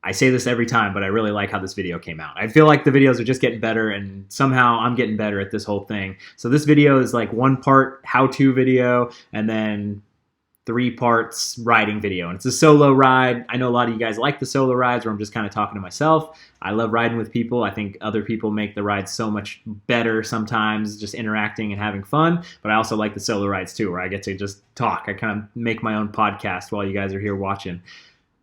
I say this every time, but I really like how this video came out. I feel like the videos are just getting better, and somehow I'm getting better at this whole thing. So this video is like 1 part how-to video, and then 3 parts riding video. And it's a solo ride. I know a lot of you guys like the solo rides where I'm just kind of talking to myself. I love riding with people. I think other people make the rides so much better sometimes, just interacting and having fun. But I also like the solo rides too, where I get to just talk. I kind of make my own podcast while you guys are here watching.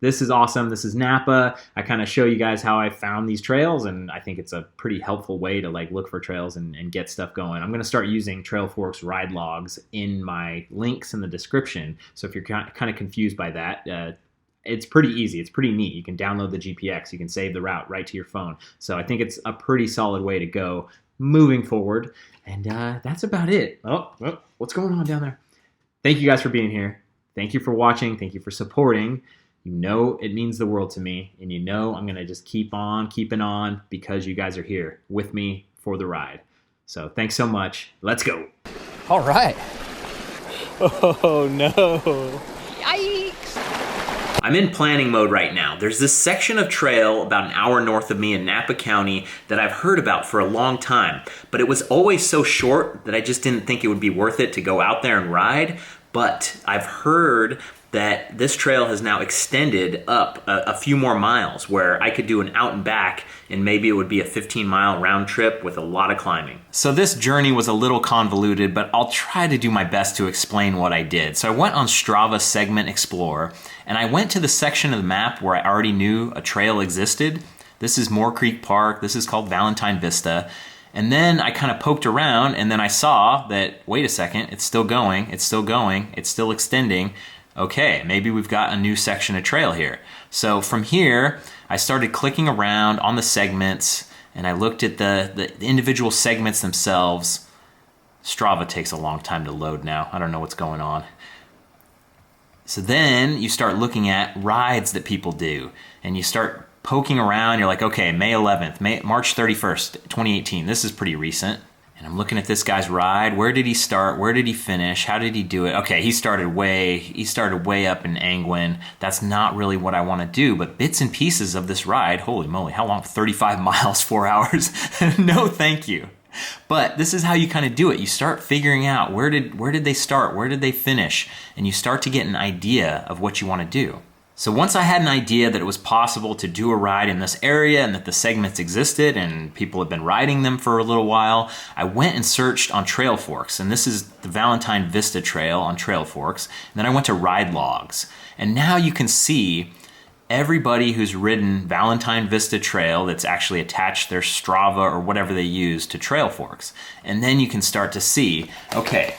This is awesome. This is Napa. I kind of show you guys how I found these trails, and I think it's a pretty helpful way to like look for trails and get stuff going. I'm going to start using TrailForks ride logs in my links in the description. So if you're kind of confused by that, it's pretty easy. It's pretty neat. You can download the GPX. You can save the route right to your phone. So I think it's a pretty solid way to go moving forward. And that's about it. Oh, what's going on down there? Thank you guys for being here. Thank you for watching. Thank you for supporting. You know it means the world to me, and you know I'm going to just keep on keeping on because you guys are here with me for the ride. So thanks so much. Let's go. All right. Oh, no. Yikes. I'm in planning mode right now. There's this section of trail about an hour north of me in Napa County that I've heard about for a long time, but it was always so short that I just didn't think it would be worth it to go out there and ride. But I've heard that this trail has now extended up a few more miles where I could do an out and back, and maybe it would be a 15-mile round trip with a lot of climbing. So this journey was a little convoluted, but I'll try to do my best to explain what I did. So I went on Strava Segment Explorer, and I went to the section of the map where I already knew a trail existed. This is Moore Creek Park. This is called Valentine Vista. And then I kind of poked around, and then I saw that, wait a second, it's still going, it's still going, it's still extending. Okay, maybe we've got a new section of trail here. So from here, I started clicking around on the segments, and I looked at the individual segments themselves. Strava takes a long time to load now. I don't know what's going on. So then you start looking at rides that people do, and you start poking around. You're like, okay, May 11th, March 31st, 2018. This is pretty recent. And I'm looking at this guy's ride. Where did he start? Where did he finish? How did he do it? Okay, he started way up in Angwin. That's not really what I want to do, but bits and pieces of this ride, holy moly, how long? 35 miles, 4 hours? No, thank you. But this is how you kind of do it. You start figuring out where did they start? Where did they finish? And you start to get an idea of what you want to do. So once I had an idea that it was possible to do a ride in this area and that the segments existed and people have been riding them for a little while, I went and searched on TrailForks, and this is the Valentine Vista Trail on TrailForks. And then I went to ride logs, and now you can see everybody who's ridden Valentine Vista Trail that's actually attached their Strava or whatever they use to TrailForks. And then you can start to see, okay,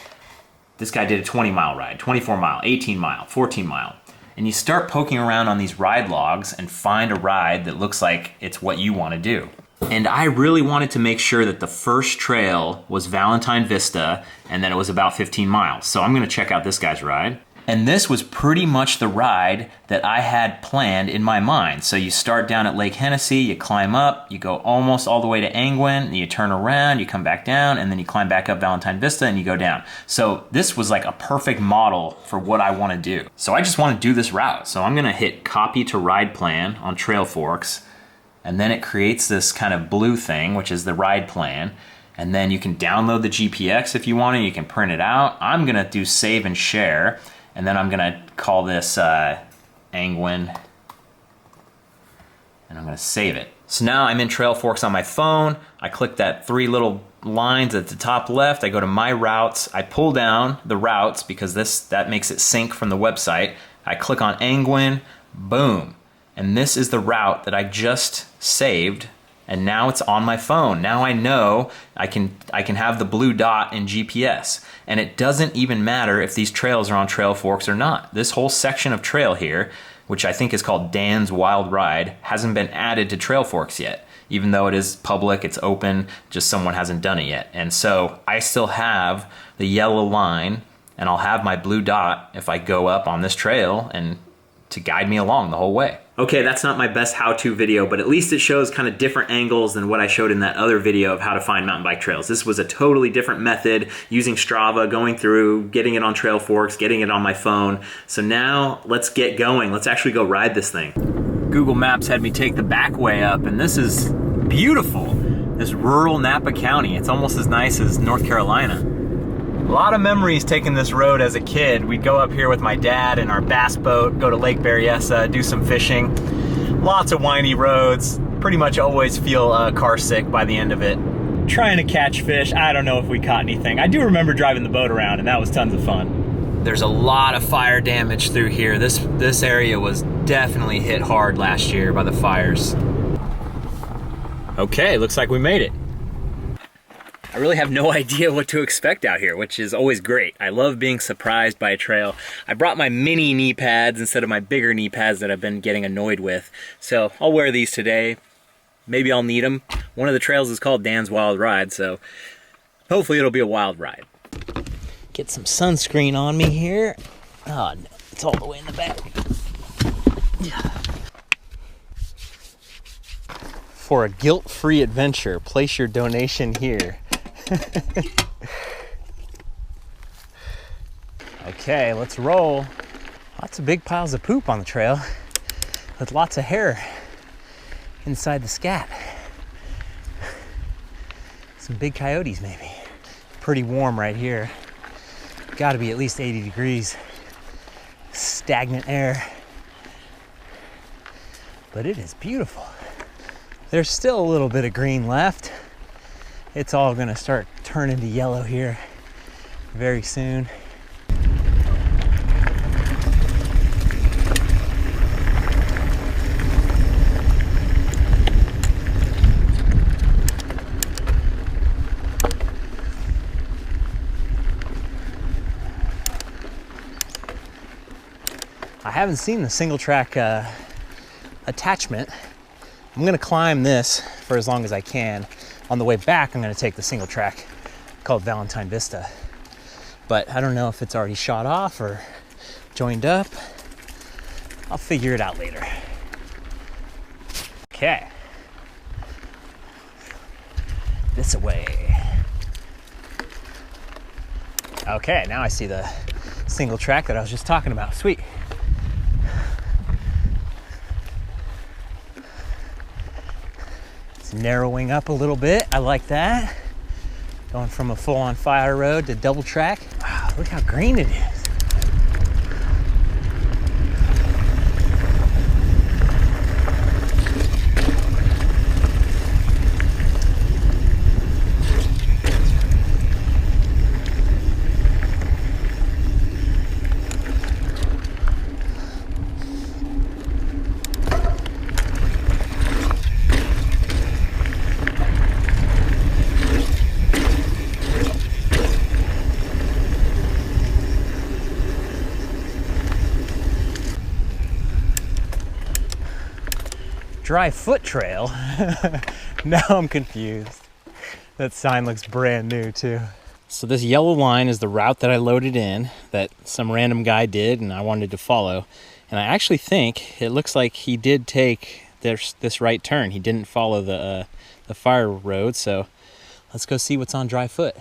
this guy did a 20-mile ride, 24-mile, 18-mile, 14-mile. And you start poking around on these ride logs and find a ride that looks like it's what you want to do. And I really wanted to make sure that the first trail was Valentine Vista and that it was about 15 miles. So I'm going to check out this guy's ride. And this was pretty much the ride that I had planned in my mind. So you start down at Lake Hennessy, you climb up, you go almost all the way to Angwin, and you turn around, you come back down, and then you climb back up Valentine Vista and you go down. So this was like a perfect model for what I want to do. So I just want to do this route. So I'm going to hit copy to ride plan on TrailForks, and then it creates this kind of blue thing, which is the ride plan. And then you can download the GPX if you want to, you can print it out. I'm going to do save and share. And then I'm gonna call this Angwin, and I'm gonna save it. So now I'm in TrailForks on my phone. I click that 3 little lines at the top left. I go to my routes. I pull down the routes because that makes it sync from the website. I click on Angwin, boom. And this is the route that I just saved, and now it's on my phone. Now I know I can have the blue dot in GPS. And it doesn't even matter if these trails are on TrailForks or not. This whole section of trail here, which I think is called Dan's Wild Ride, hasn't been added to TrailForks yet. Even though it is public, it's open, just someone hasn't done it yet. And so I still have the yellow line, and I'll have my blue dot if I go up on this trail and to guide me along the whole way. Okay, that's not my best how-to video, but at least it shows kind of different angles than what I showed in that other video of how to find mountain bike trails. This was a totally different method, using Strava, going through, getting it on TrailForks, getting it on my phone. So now let's get going. Let's actually go ride this thing. Google Maps had me take the back way up, and this is beautiful. This rural Napa County. It's almost as nice as North Carolina. A lot of memories taking this road as a kid. We'd go up here with my dad in our bass boat, go to Lake Berryessa, do some fishing. Lots of windy roads. Pretty much always feel car sick by the end of it. Trying to catch fish. I don't know if we caught anything. I do remember driving the boat around, and that was tons of fun. There's a lot of fire damage through here. This area was definitely hit hard last year by the fires. Okay, looks like we made it. I really have no idea what to expect out here, which is always great. I love being surprised by a trail. I brought my mini knee pads instead of my bigger knee pads that I've been getting annoyed with. So I'll wear these today. Maybe I'll need them. One of the trails is called Dan's Wild Ride, so hopefully it'll be a wild ride. Get some sunscreen on me here. Oh no, it's all the way in the back. For a guilt-free adventure, place your donation here. Okay, let's roll. Lots of big piles of poop on the trail with lots of hair inside the scat. Some big coyotes maybe. Pretty warm right here. Gotta be at least 80 degrees. Stagnant air. But it is beautiful. There's still a little bit of green left. It's all gonna start turning to yellow here very soon. I haven't seen the single track attachment. I'm gonna climb this for as long as I can. On the way back, I'm gonna take the single track called Valentine Vista. But I don't know if it's already shot off or joined up. I'll figure it out later. Okay. This way. Okay, now I see the single track that I was just talking about. Sweet. Narrowing up a little bit. I like that. Going from a full-on fire road to double track. Wow, look how green it is. Dry foot trail. Now I'm confused. That sign looks brand new too. So this yellow line is the route that I loaded in that some random guy did and I wanted to follow. And I actually think it looks like he did take this right turn. He didn't follow the fire road. So let's go see what's on dry foot.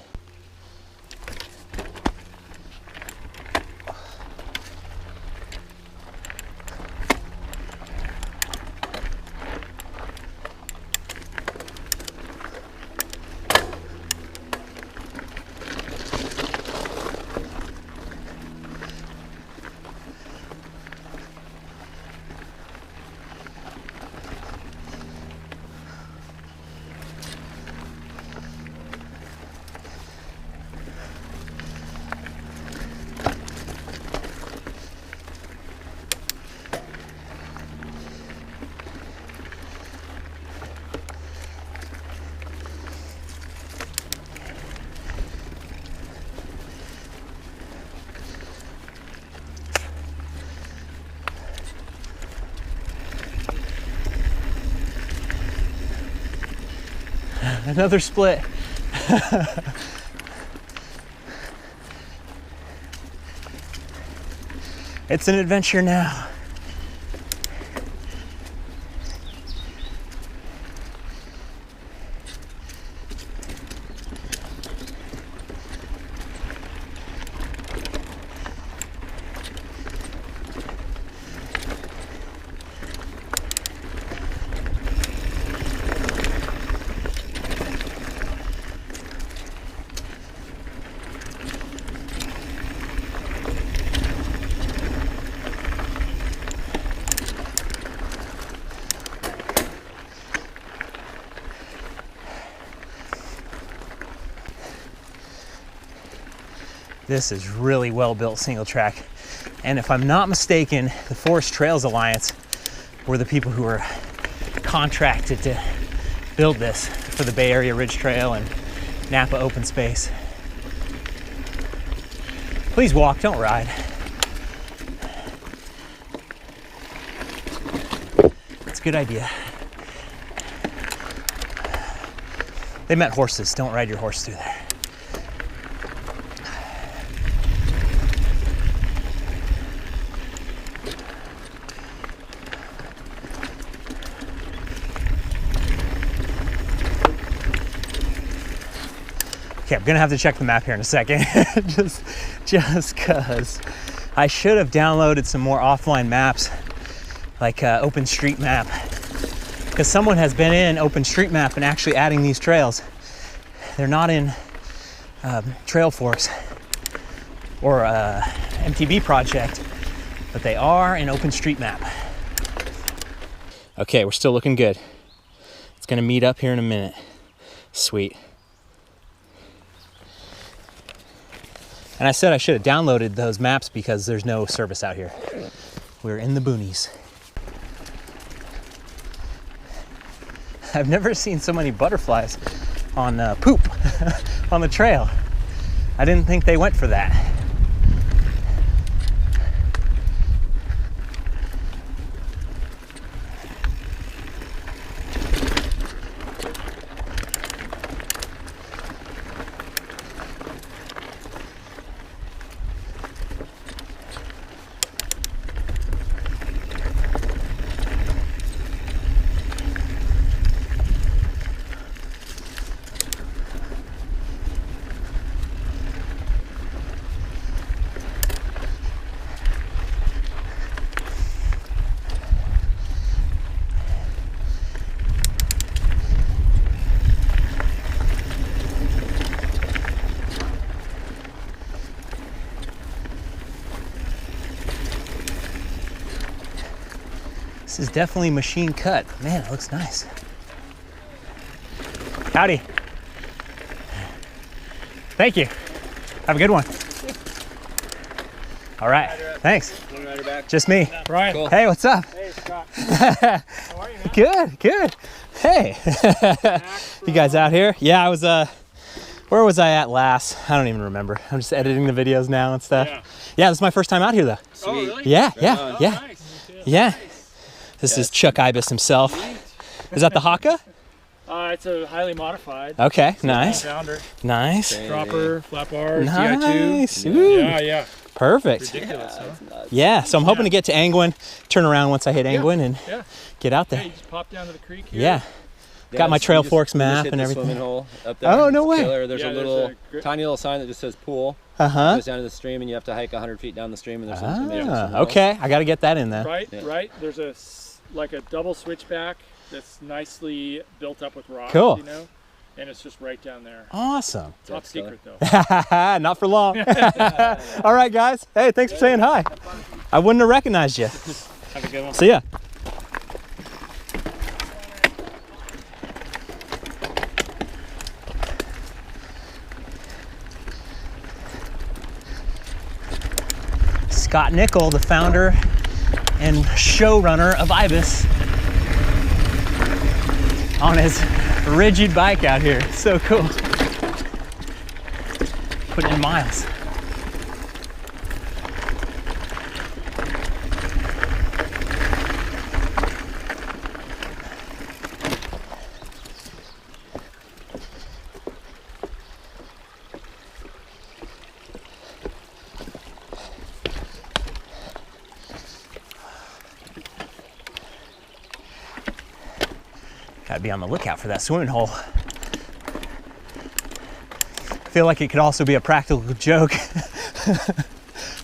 Another split. It's an adventure now. This is really well-built single track. And if I'm not mistaken, the Forest Trails Alliance were the people who were contracted to build this for the Bay Area Ridge Trail and Napa Open Space. Please walk, don't ride. It's a good idea. They meant horses, don't ride your horse through there. Okay, I'm gonna have to check the map here in a second, just cause I should have downloaded some more offline maps, like OpenStreetMap, because someone has been in OpenStreetMap and actually adding these trails. They're not in Trailforks or MTB project, but they are in OpenStreetMap. Okay, we're still looking good. It's gonna meet up here in a minute. Sweet. And I said I should have downloaded those maps because there's no service out here. We're in the boonies. I've never seen so many butterflies on poop on the trail. I didn't think they went for that. This is definitely machine cut. Man, it looks nice. Howdy. Thank you. Have a good one. All right. Thanks. Just me. Brian. Cool. Hey, what's up? Hey, Scott. How are you, man? Good, good. Hey. You guys out here? Yeah, I was, where was I at last? I don't even remember. I'm just editing the videos now and stuff. Yeah, this is my first time out here though. Oh, really? Yeah, yeah, Oh, yeah. nice. Yeah. This is Chuck Ibis himself. Is that the Haka? It's a highly modified. Okay, nice. Founder. Nice. Dropper, flat bars, Nice. Di2. Ooh. Yeah. Perfect. Ridiculous, huh? Yeah, so I'm hoping to get to Angwin, turn around once I hit Angwin and get out Yeah, there. you just pop down to the creek here. Yeah. Got my Trail Forks map and everything. Swimming hole up there. Oh, no It's way. killer. There's Yeah, a there's little a tiny little sign that just says pool. Uh-huh. It goes down to the stream and you have to hike 100 feet down the stream and there's some swimming hole. Okay, I got to get that in there. Right. There's like a double switchback that's nicely built up with rocks, Cool. you know? And it's just right down there. Awesome. Top secret, though. Not for long. All right, guys. Hey, thanks for saying hi. I wouldn't have recognized you. Have a good one. See ya. Scott Nickel, the founder and showrunner of Ibis, on his rigid bike out here. So cool. Putting in miles. Gotta be on the lookout for that swimming hole. I feel like it could also be a practical joke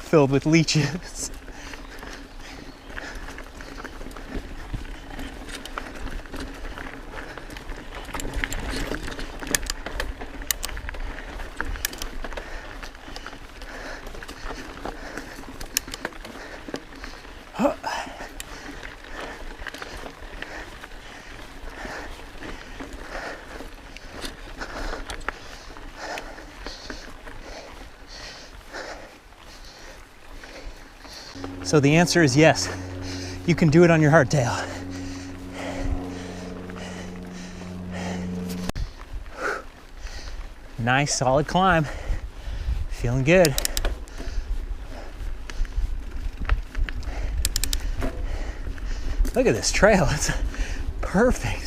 filled with leeches. So the answer is yes, you can do it on your hardtail. Nice, solid climb. Feeling good. Look at this trail, it's perfect.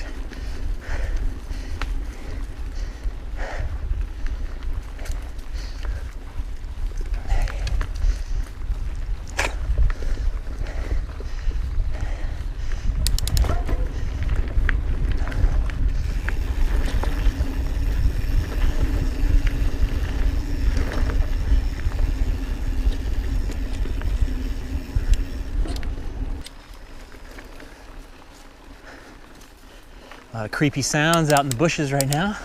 A lot of creepy sounds out in the bushes right now.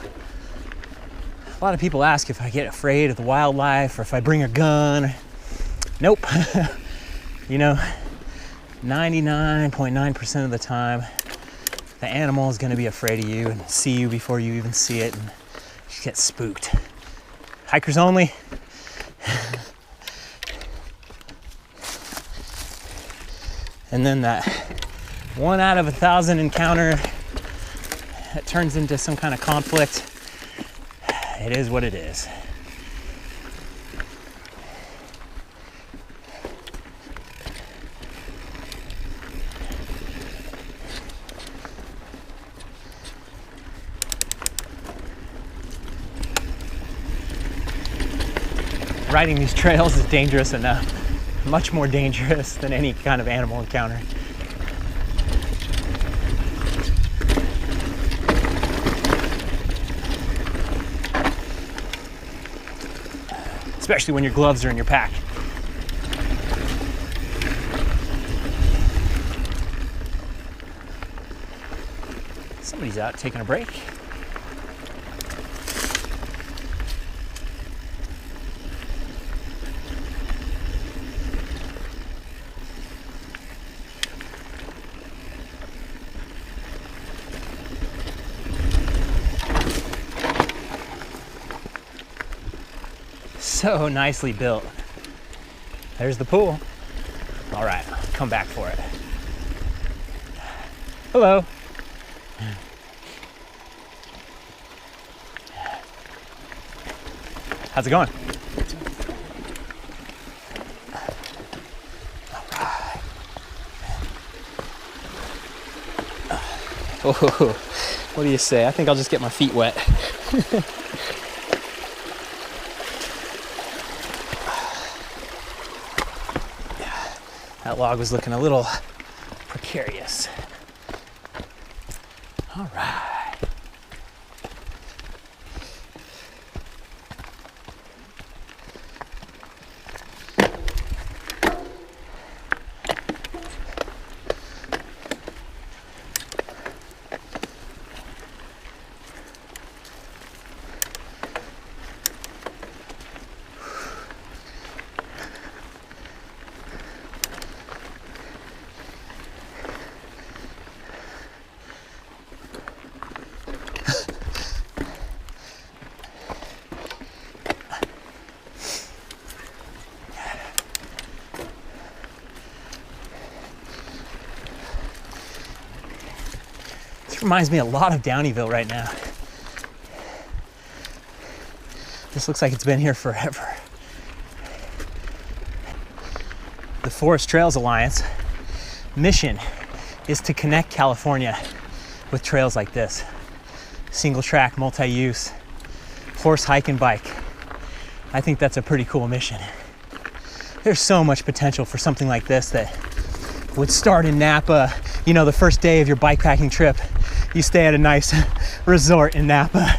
A lot of people ask if I get afraid of the wildlife or if I bring a gun. Nope. You know, 99.9% of the time, the animal is gonna be afraid of you and see you before you even see it and just get spooked. Hikers only. And then that 1 out of 1,000 encounter that turns into some kind of conflict, it is what it is. Riding these trails is dangerous enough, much more dangerous than any kind of animal encounter. Especially when your gloves are in your pack. Somebody's out taking a break. So nicely built. There's the pool. All right, come back for it. Hello. How's it going? All right. Oh, what do you say? I think I'll just get my feet wet. That log was looking a little precarious. All right. Reminds me a lot of Downeyville right now. This looks like it's been here forever. The Forest Trails Alliance mission is to connect California with trails like this. Single track, multi-use, horse, hike, and bike. I think that's a pretty cool mission. There's so much potential for something like this that would start in Napa. You know, the first day of your bikepacking trip, you stay at a nice resort in Napa,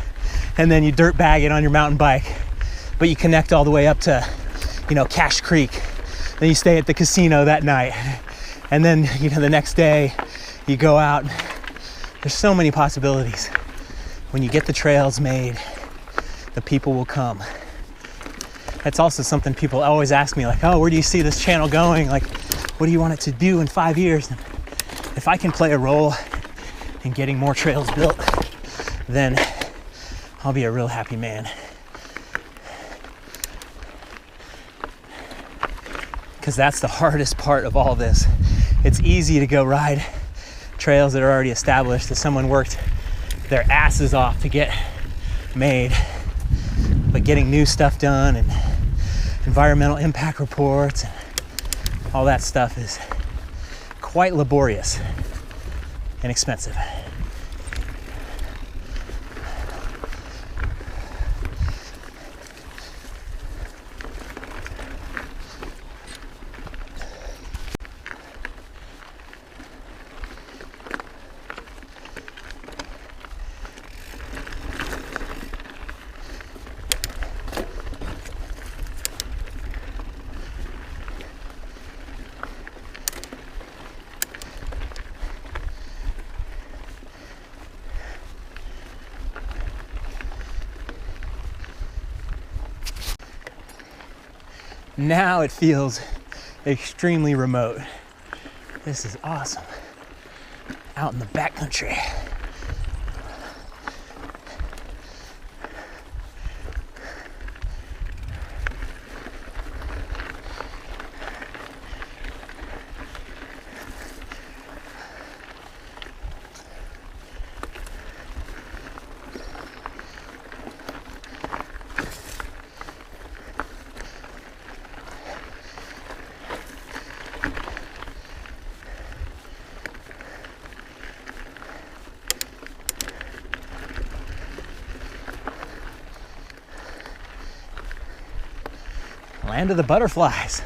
and then you dirt bag it on your mountain bike, but you connect all the way up to, you know, Cache Creek. Then you stay at the casino that night, and then, you know, the next day you go out. There's so many possibilities. When you get the trails made, the people will come. That's also something people always ask me, like, oh, where do you see this channel going? Like, what do you want it to do in 5 years? And if I can play a role in getting more trails built, then I'll be a real happy man. because that's the hardest part of all this. It's easy to go ride trails that are already established, that someone worked their asses off to get made, but getting new stuff done and environmental impact reports and all that stuff is quite laborious and expensive. Now it feels extremely remote. This is awesome. Out in the backcountry. Land of the butterflies.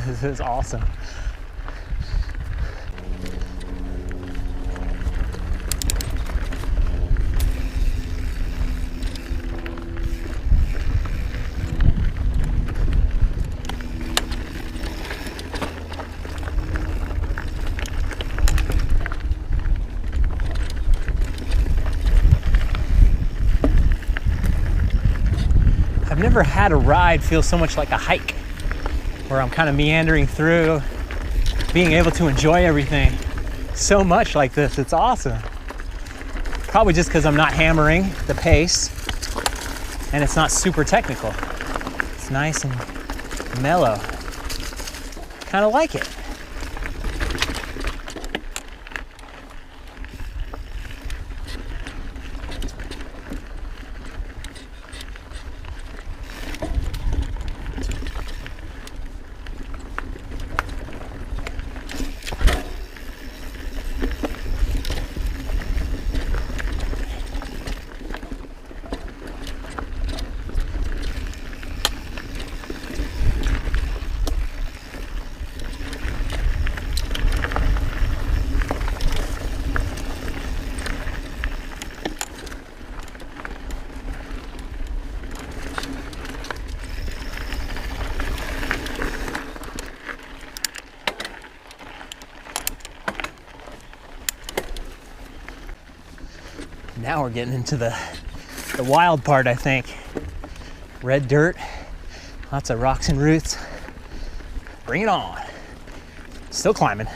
This is awesome. I've never had a ride feel so much like a hike, where I'm kind of meandering through, being able to enjoy everything so much like this. It's awesome. Probably just because I'm not hammering the pace and it's not super technical. It's nice and mellow. Kind of like it. Now we're getting into the wild part, I think. Red dirt, lots of rocks and roots. Bring it on. Still climbing.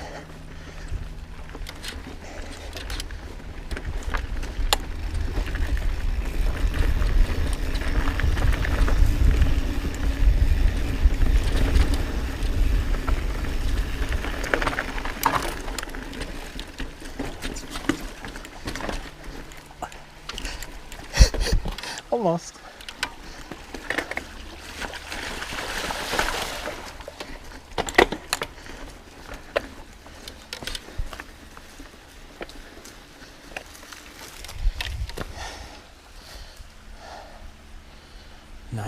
Almost.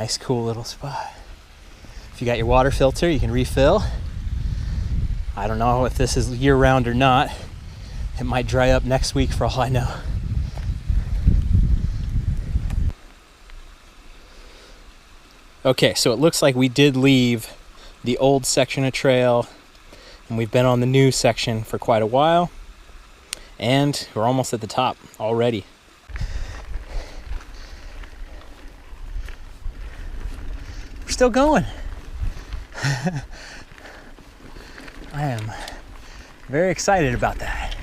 Nice, cool little spot. If you got your water filter, you can refill. I don't know if this is year-round or not. It might dry up next week for all I know. Okay, so it looks like we did leave the old section of trail, and we've been on the new section for quite a while, and we're almost at the top already. We're still going. I am very excited about that.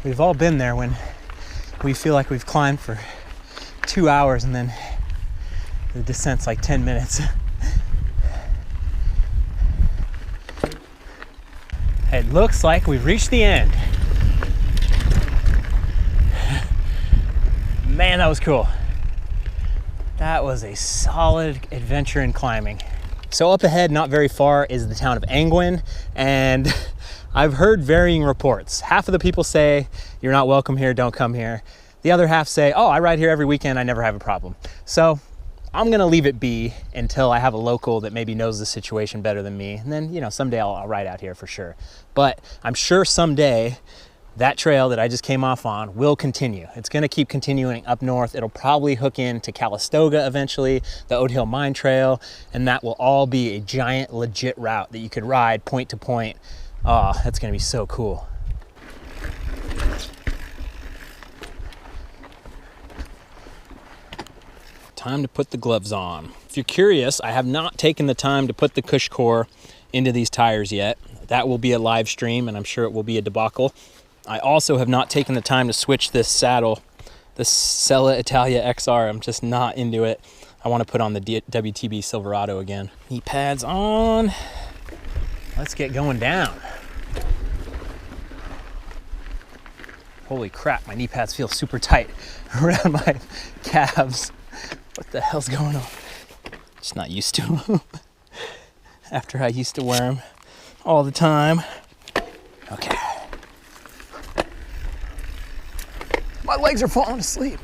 We've all been there when we feel like we've climbed for 2 hours and then the descent's like 10 minutes. It looks like we've reached the end. Man, that was cool. That was a solid adventure in climbing. So up ahead, not very far, is the town of Angwin, and I've heard varying reports. Half of the people say, you're not welcome here, don't come here. The other half say, oh, I ride here every weekend, I never have a problem. So I'm gonna leave it be until I have a local that maybe knows the situation better than me. And then, you know, someday I'll ride out here for sure. But I'm sure someday that trail that I just came off on will continue. It's gonna keep continuing up north. It'll probably hook into Calistoga eventually, the Oat Hill Mine Trail, and that will all be a giant legit route that you could ride point to point. Oh, that's gonna be so cool. Time to put the gloves on. If you're curious, I have not taken the time to put the Cush Core into these tires yet. That will be a live stream, and I'm sure it will be a debacle. I also have not taken the time to switch this saddle, the Sella Italia XR. I'm just not into it. I want to put on the WTB Silverado again. Knee pads on. Let's get going down. Holy crap, my knee pads feel super tight around my calves. What the hell's going on? Just not used to them. After I used to wear them all the time. Okay. My legs are falling asleep.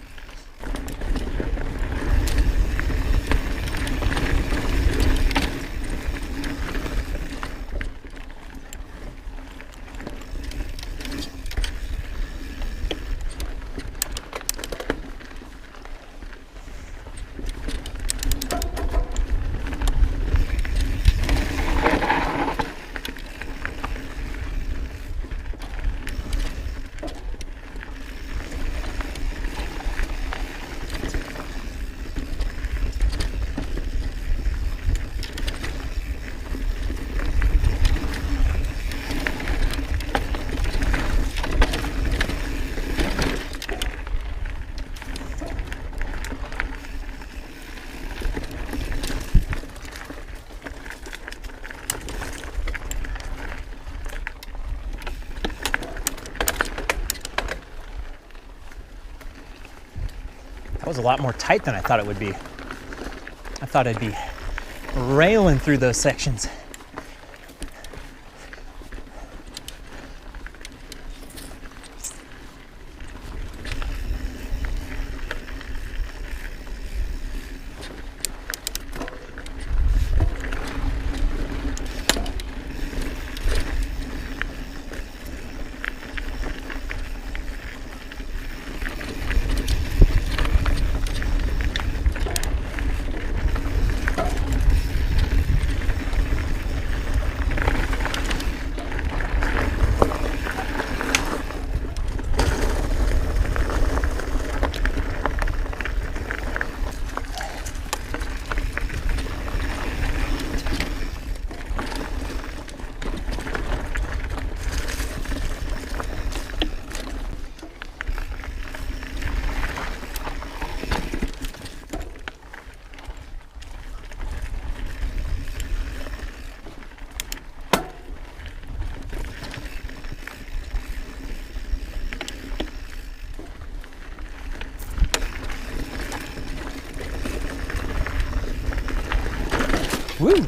That was a lot more tight than I thought it would be. I thought I'd be railing through those sections. Woo!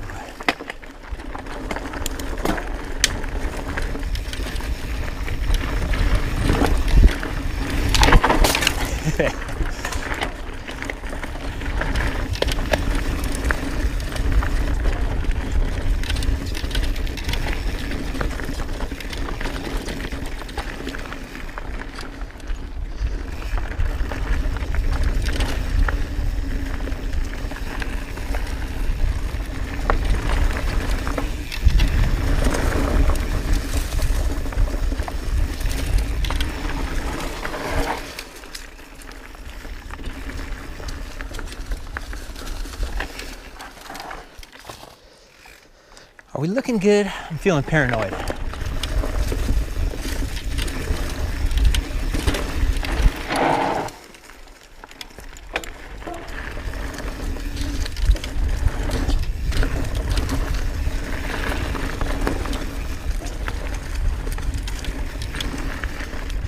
Are we looking good? I'm feeling paranoid.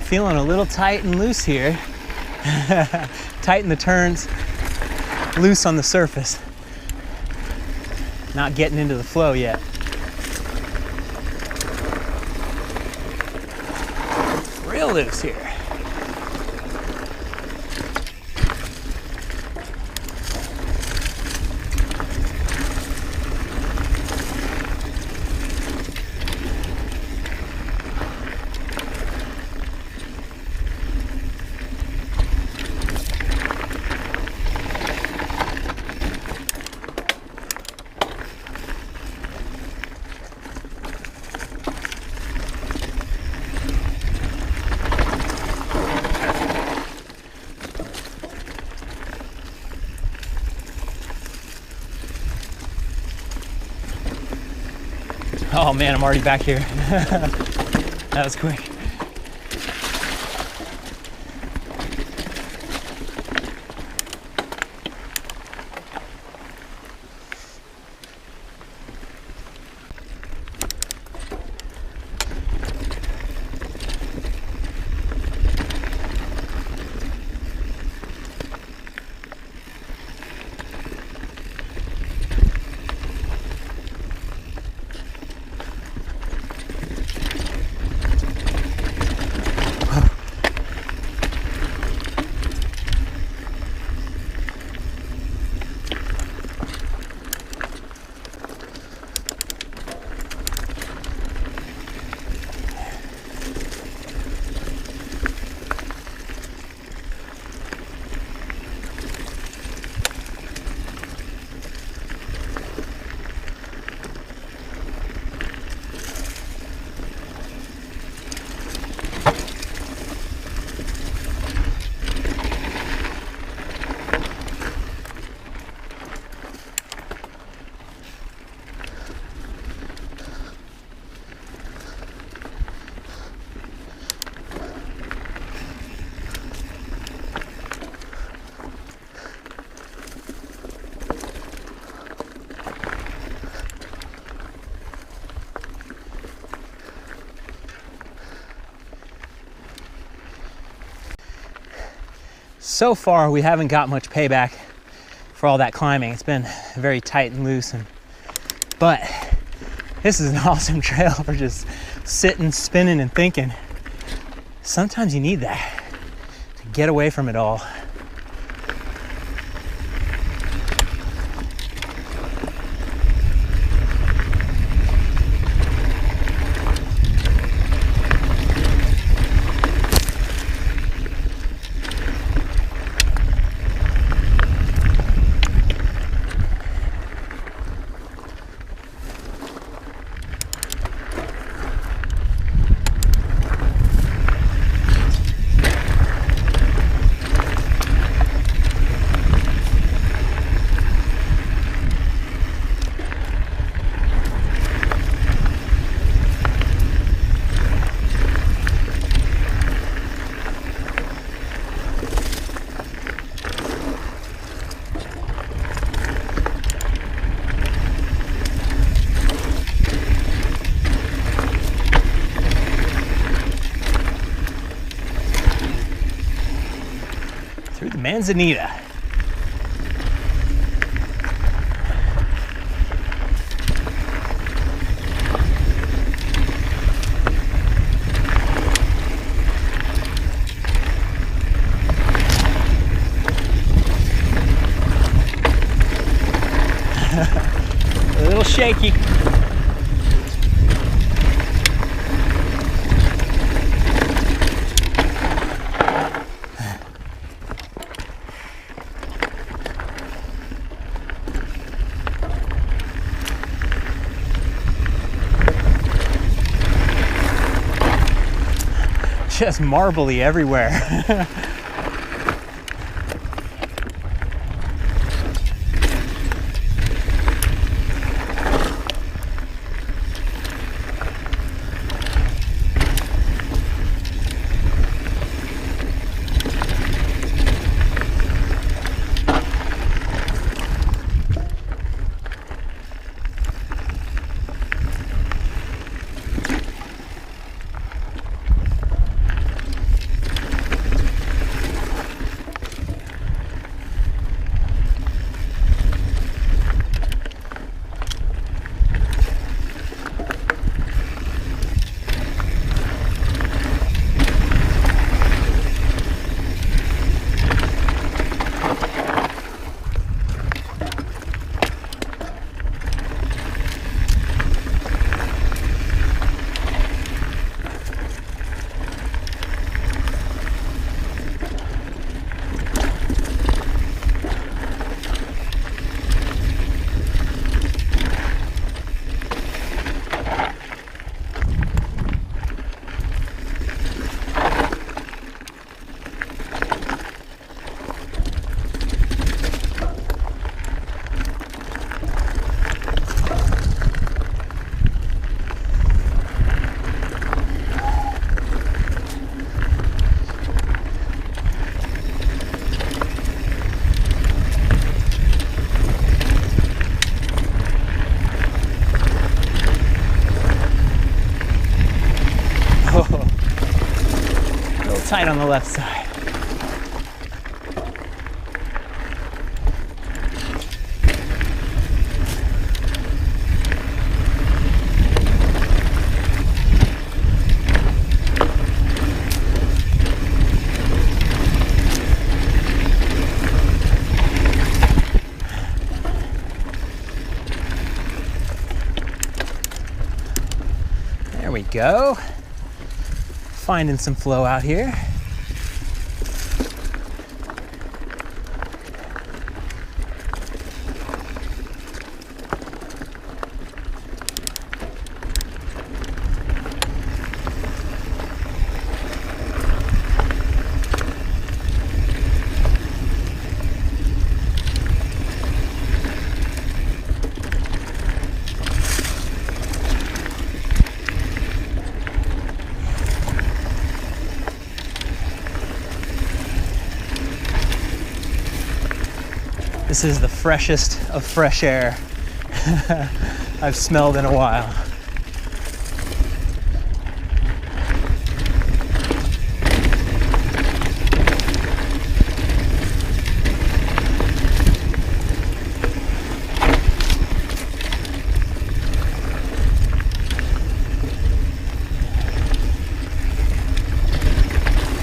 Feeling a little tight and loose here. Tight in the turns, loose on the surface. Not getting into the flow yet. Real loose here. Oh man, I'm already back here. That was quick. So far, we haven't got much payback for all that climbing. It's been very tight and loose, but this is an awesome trail for just sitting, spinning, and thinking. Sometimes you need that to get away from it all. Through the Manzanita. shaky. Just marbly everywhere. Tight on the left side. There we go. Finding some flow out here. This is the freshest of fresh air I've smelled in a while.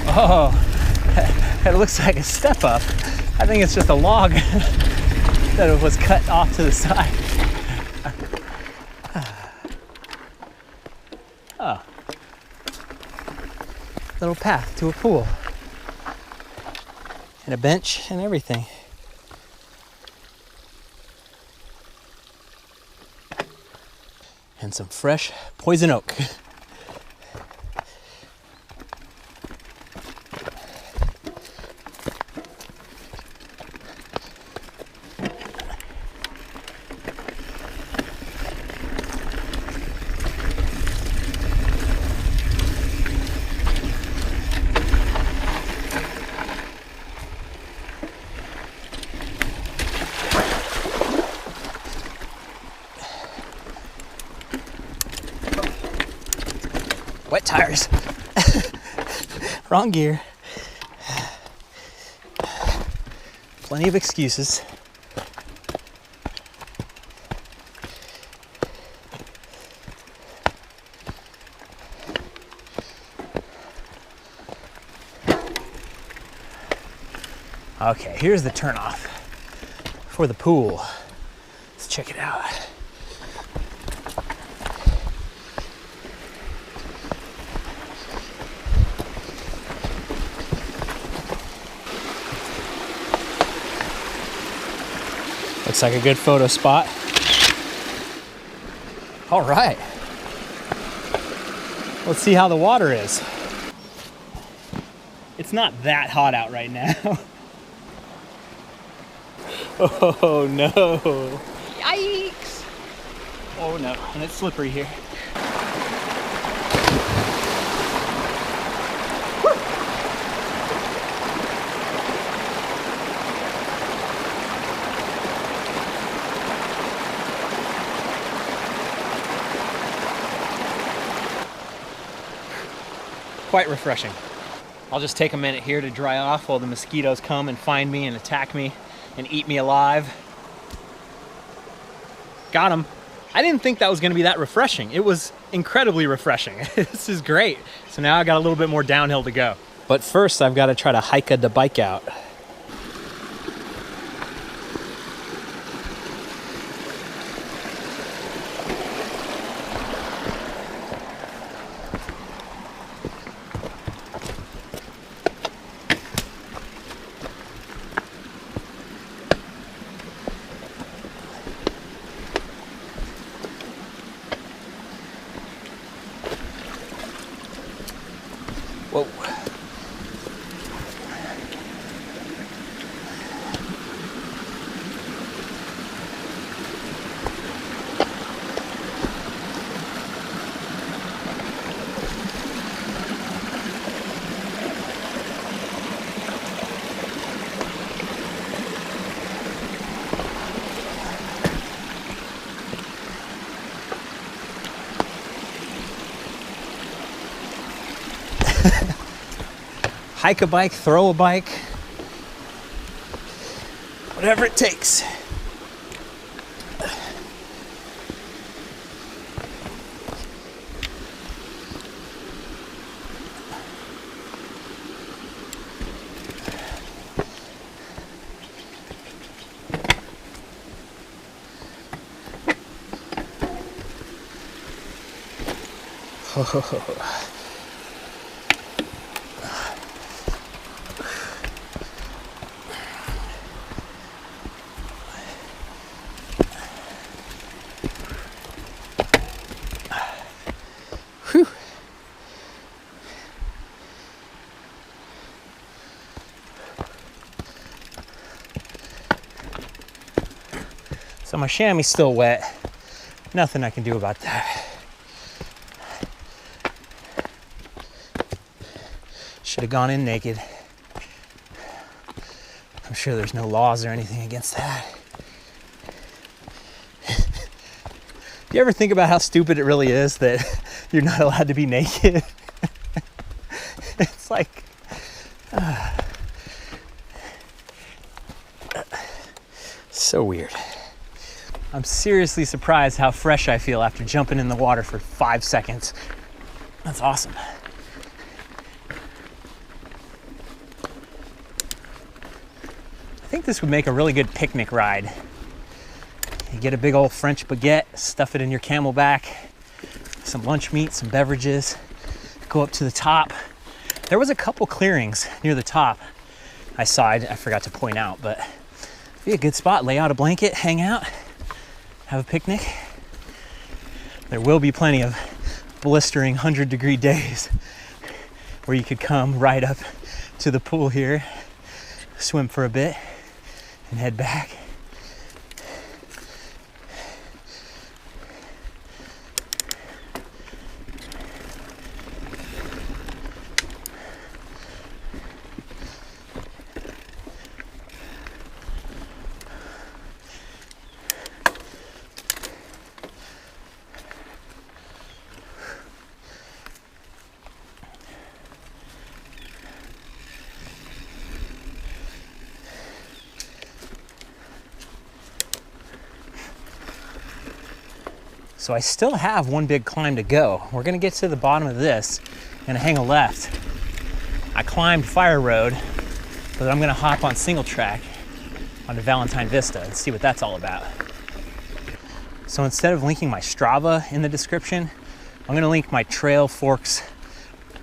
Oh, it looks like a step up. I think it's just a log that was cut off to the side. Oh. Little path to a pool. And a bench and everything. And some fresh poison oak. Wet tires. Wrong gear. Plenty of excuses. Okay, here's the turnoff for the pool. Let's check it out. Looks like a good photo spot. All right. Let's see how the water is. It's not that hot out right now. Oh no. Yikes. Oh no, and it's slippery here. Quite refreshing. I'll just take a minute here to dry off while the mosquitoes come and find me and attack me and eat me alive. Got them. I didn't think that was gonna be that refreshing. It was incredibly refreshing. This is great. So now I got a little bit more downhill to go. But first I've got to try to hike the bike out. Whoa. Hike a bike, throw a bike, whatever it takes. Whew. So my chamois still wet. Nothing I can do about that. Should have gone in naked. I'm sure there's no laws or anything against that. You ever think about how stupid it really is that you're not allowed to be naked? It's like, so weird. I'm seriously surprised how fresh I feel after jumping in the water for 5 seconds. That's awesome. I think this would make a really good picnic ride. You get a big old French baguette, stuff it in your Camelback, some lunch meat, some beverages, go up to the top. There was a couple clearings near the top I saw, I forgot to point out, but it'd be a good spot. Lay out a blanket, hang out, have a picnic. There will be plenty of blistering 100-degree days where you could come right up to the pool here, swim for a bit, and head back. So I still have one big climb to go. We're gonna get to the bottom of this and hang a left. I climbed Fire Road, but I'm gonna hop on single track onto Valentine Vista and see what that's all about. So instead of linking my Strava in the description, I'm gonna link my Trail Forks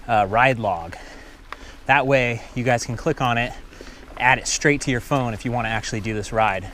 ride log. That way you guys can click on it, add it straight to your phone if you wanna actually do this ride.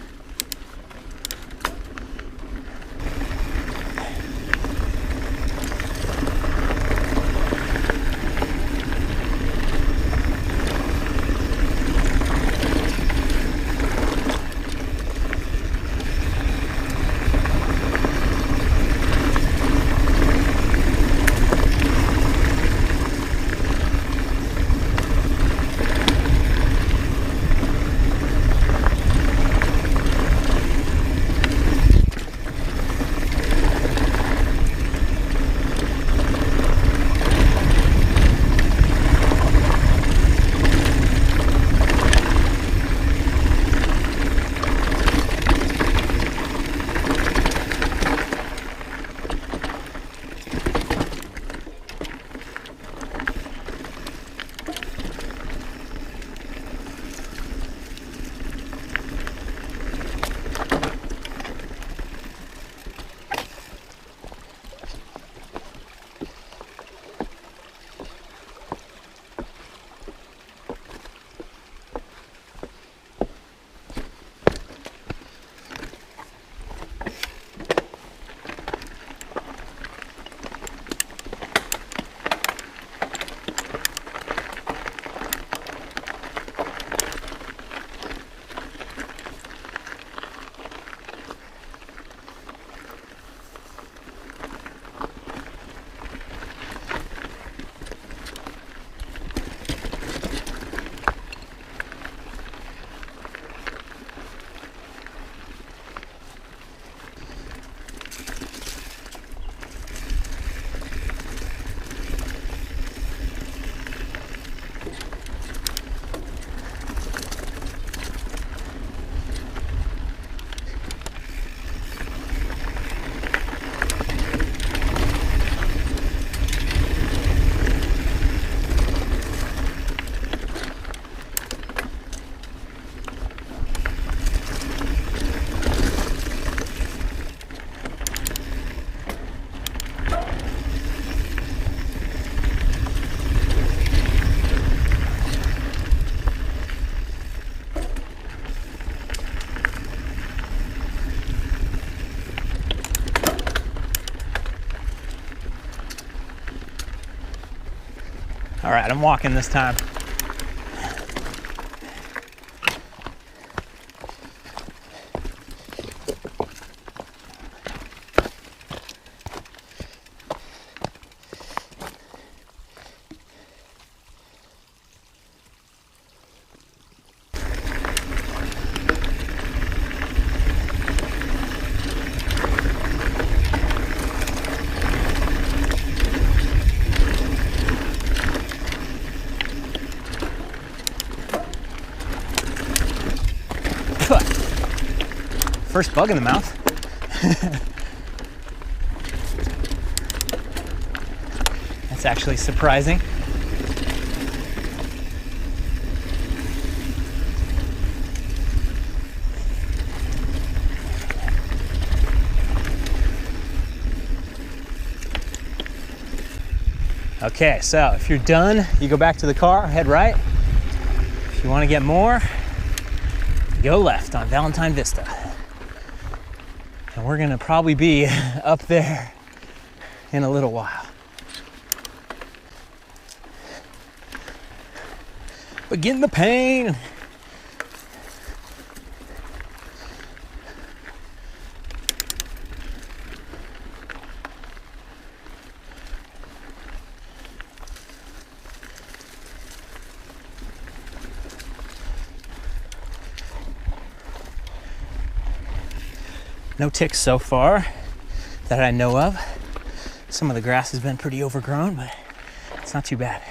right, I'm walking this time. First bug in the mouth. That's actually surprising. Okay, so if you're done, you go back to the car, head right. If you want to get more, go left on Valentine Vista. And we're gonna probably be up there in a little while. Begin the pain. No ticks so far that I know of. Some of the grass has been pretty overgrown, but it's not too bad.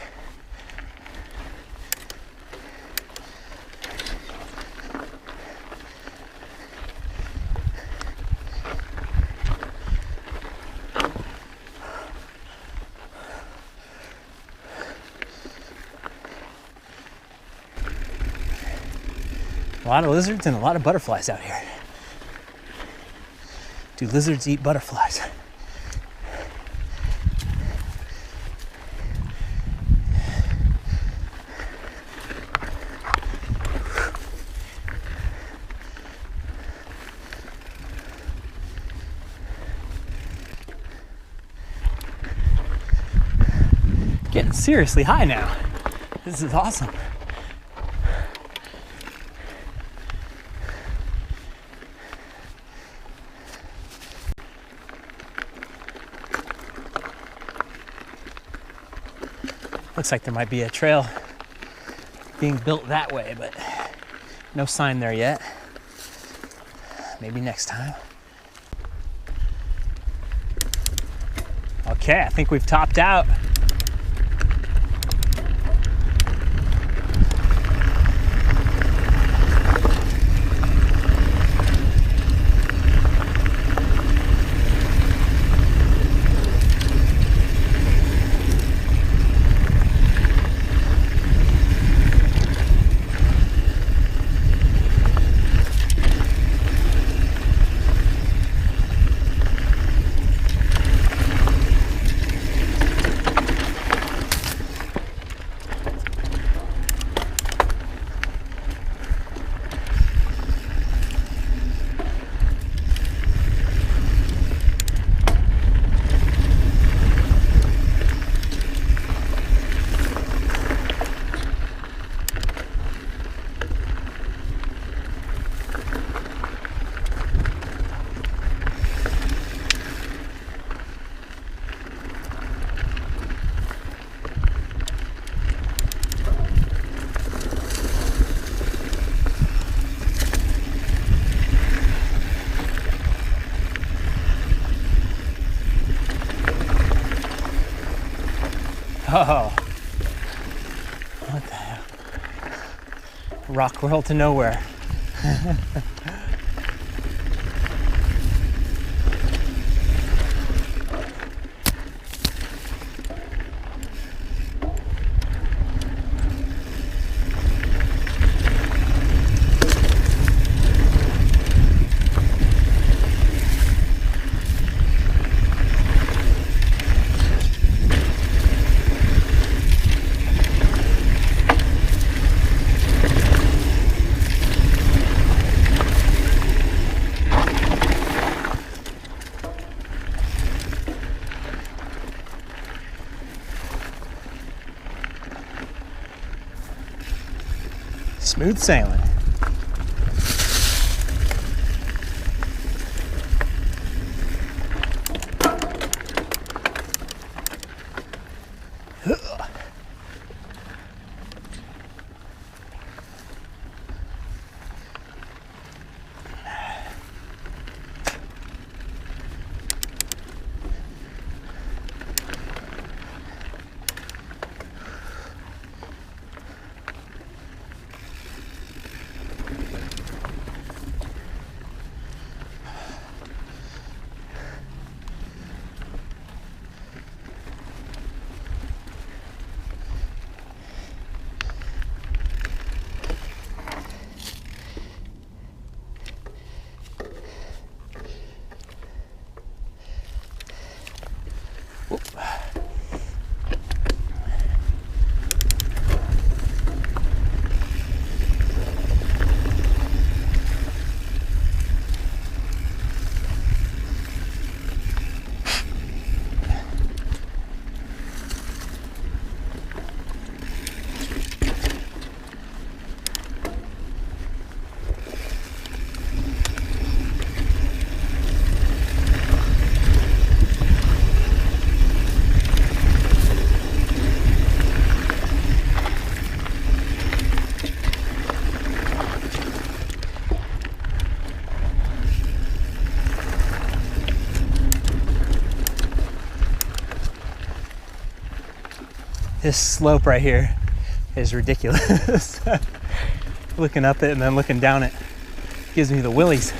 A lot of lizards and a lot of butterflies out here. Do lizards eat butterflies? Getting seriously high now. This is awesome. Looks like there might be a trail being built that way, but no sign there yet. Maybe next time. Okay, I think we've topped out. Oh, what the hell? Rock world to nowhere. Smooth sailing. This slope right here is ridiculous. Looking up it and then looking down it gives me the willies.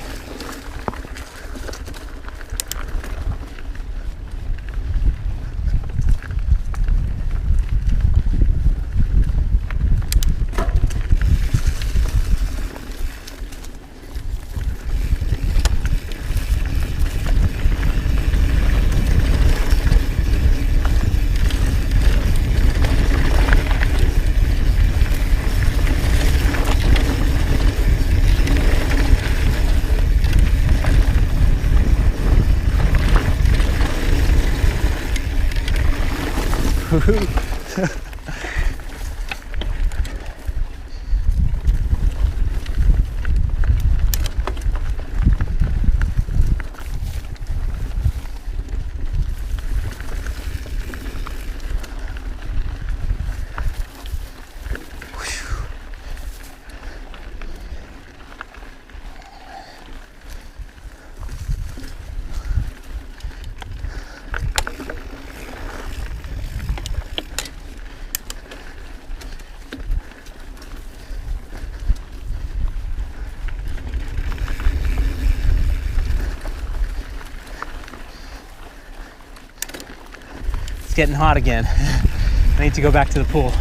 It's getting hot again. I need to go back to the pool.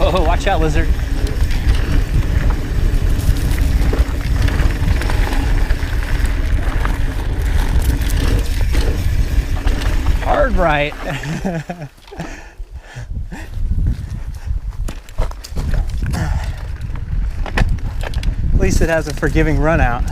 Oh, watch out, lizard. Hard right. At least it has a forgiving run out.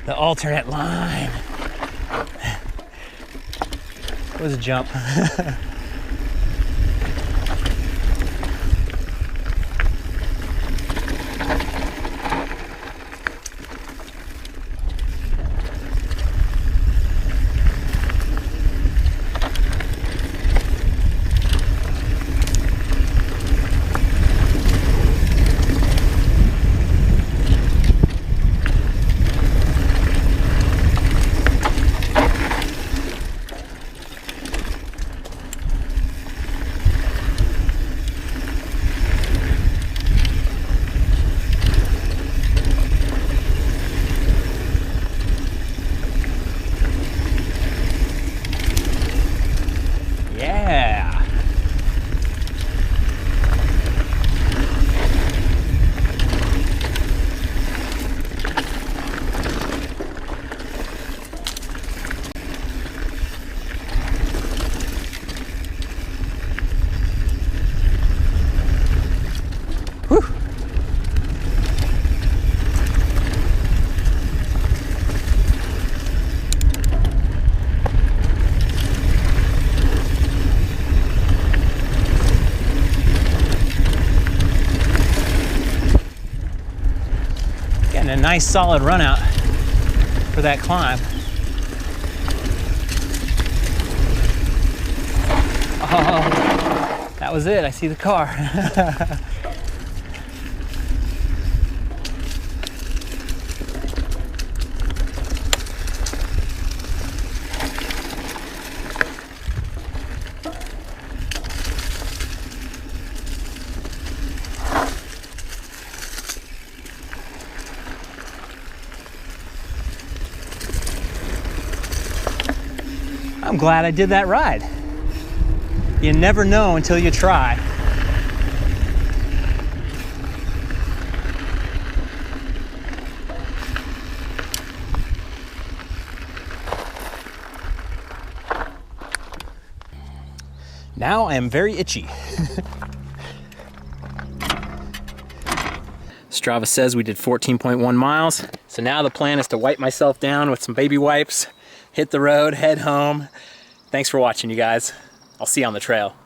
The alternate line. It was a jump. Yeah. Whew. Getting a nice solid run out for that climb. Oh, that was it. I see the car. I'm glad I did that ride. You never know until you try. Now I am very itchy. Strava says we did 14.1 miles. So now the plan is to wipe myself down with some baby wipes, hit the road, head home. Thanks for watching, you guys. I'll see you on the trail.